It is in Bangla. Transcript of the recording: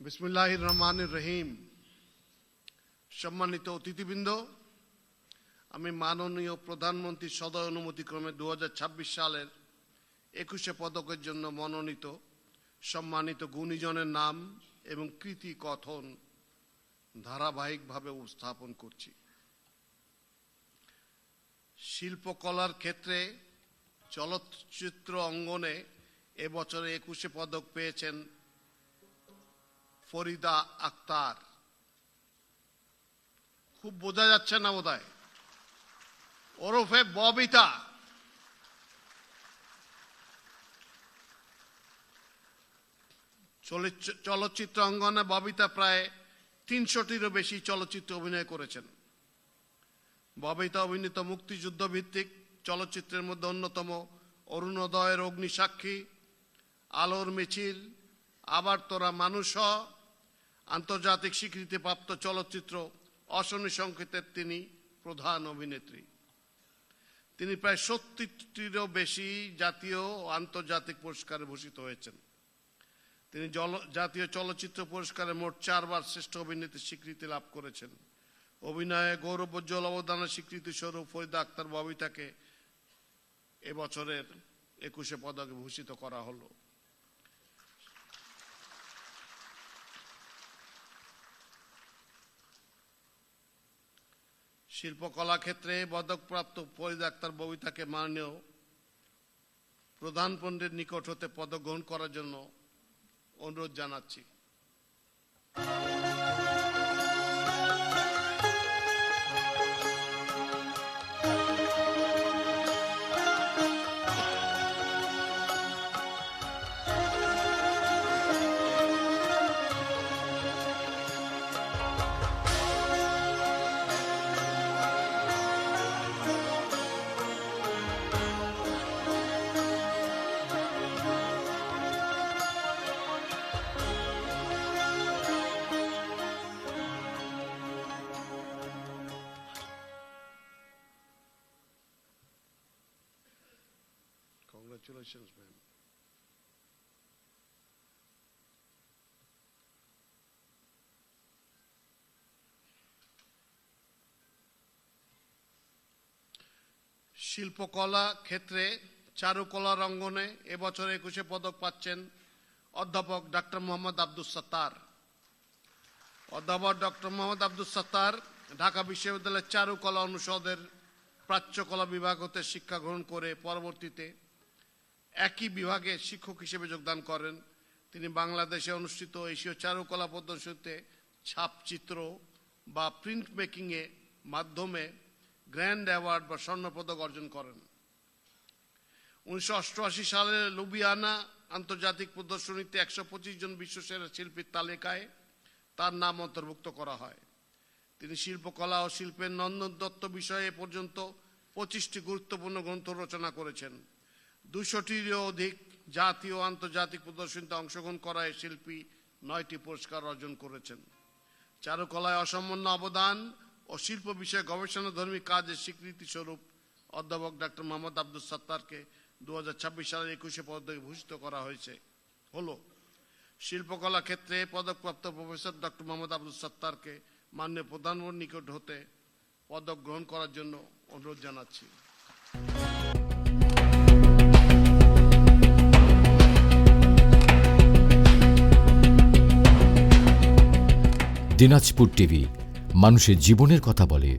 বিসমিল্লাহির রহমানির রহিম। সম্মানিত অতিথিবৃন্দ, আমি মাননীয় প্রধানমন্ত্রীর সদয় অনুমতিক্রমে 2026 সালের 21শে পদকের জন্য মনোনীত সম্মানিত গুণীজনের নাম এবং কৃতি কথন ধারাবাহিকভাবে উপস্থাপন করছি। শিল্পকলার ক্ষেত্রে চলচ্চিত্র অঙ্গনে এবছরে 21শে পদক পেয়েছেন ফরিদা আক্তার। খুব বোঝা যাচ্ছে না বোধহয়, ওরফে ববিতা। চলচ্চিত্র অঙ্গনে ববিতা প্রায় 300টিরও বেশি চলচ্চিত্রে অভিনয় করেছেন। ববিতা অভিনীত মুক্তিযুদ্ধ ভিত্তিক চলচ্চিত্রের মধ্যে অন্যতম অরুণোদয়ের অগ্নিসাক্ষী, আলোর মিছিল, আবার তোরা মানুষ, আন্তর্জাতিক স্বীকৃতিপ্রাপ্ত চলচ্চিত্র অশনি সংকেতের তিনি প্রধান অভিনেত্রী। তিনি প্রায় 70টিরও বেশি জাতীয় ও আন্তর্জাতিক পুরস্কারে ভূষিত হয়েছেন। তিনি জাতীয় চলচ্চিত্র পুরস্কারে মোট 4বার শ্রেষ্ঠ অভিনেত্রীর স্বীকৃতি লাভ করেছেন। অভিনয়ে গৌরবোজ্জ্বল অবদানের স্বীকৃতি স্বরূপ ফরিদা আক্তার ববিতাকে এবছরের 21শে পদকে ভূষিত করা হলো। শিল্পকলা ক্ষেত্রে পদকপ্রাপ্ত ফরিদা আক্তার ববিতাকে মাননীয় প্রধান পণ্ডিতের নিকট হতে পদক গ্রহণ করার জন্য অনুরোধ জানাচ্ছি। Congratulations, ma'am. শিল্পকলা ক্ষেত্রে চারুকলার অঙ্গনে এবছর 21শে পদক পাচ্ছেন অধ্যাপক ডক্টর মোহাম্মদ আব্দুস সাত্তার। অধ্যাপক ডক্টর মোহাম্মদ আব্দুস সাত্তার ঢাকা বিশ্ববিদ্যালয়ের চারুকলা অনুষদের প্রাচ্যকলা বিভাগ হতে শিক্ষা গ্রহণ করে পরবর্তীতে একই বিভাগে শিক্ষক হিসেবে যোগদান করেন। তিনি বাংলাদেশে অনুষ্ঠিত এশীয় চারুকলা প্রদর্শনীতে ছাপচিত্র বা প্রিন্ট মেকিংয়ে মাধ্যমে গ্র্যান্ড অ্যাওয়ার্ড বা স্বর্ণপদক অর্জন করেন। 1988 সালে লুবিয়ানা আন্তর্জাতিক প্রদর্শনীতে 125 জন বিশ্বসেরা শিল্পীর তালিকায় তার নাম অন্তর্ভুক্ত করা হয়। তিনি শিল্পকলা ও শিল্পের নন্দনতত্ত্ব বিষয়ে এ পর্যন্ত 25টি গুরুত্বপূর্ণ গ্রন্থ রচনা করেছেন। 200টিরও অধিক জাতীয় ও আন্তর্জাতিক প্রদর্শনীতে অংশগ্রহণ করা এই শিল্পী 9টি পুরস্কার অর্জন করেছেন। চারুকলায় অসামান্য অবদান ও শিল্প বিষয়ে গবেষণাধর্মী কাজের স্বীকৃতি স্বরূপ অধ্যাপক ডক্টর মোহাম্মদ আব্দুস সাত্তারকে 2026 সালের 21শে পদকে ভূষিত করা হলো। শিল্পকলা ক্ষেত্রে পদকপ্রাপ্ত প্রফেসর ডক্টর মোহাম্মদ আব্দুস সাত্তারকে মাননীয় প্রধানমন্ত্রীর নিকট হতে পদক গ্রহণ করার জন্য অনুরোধ জানাচ্ছি। দিনাজপুর টিভি, মানুষের জীবনের কথা বলে।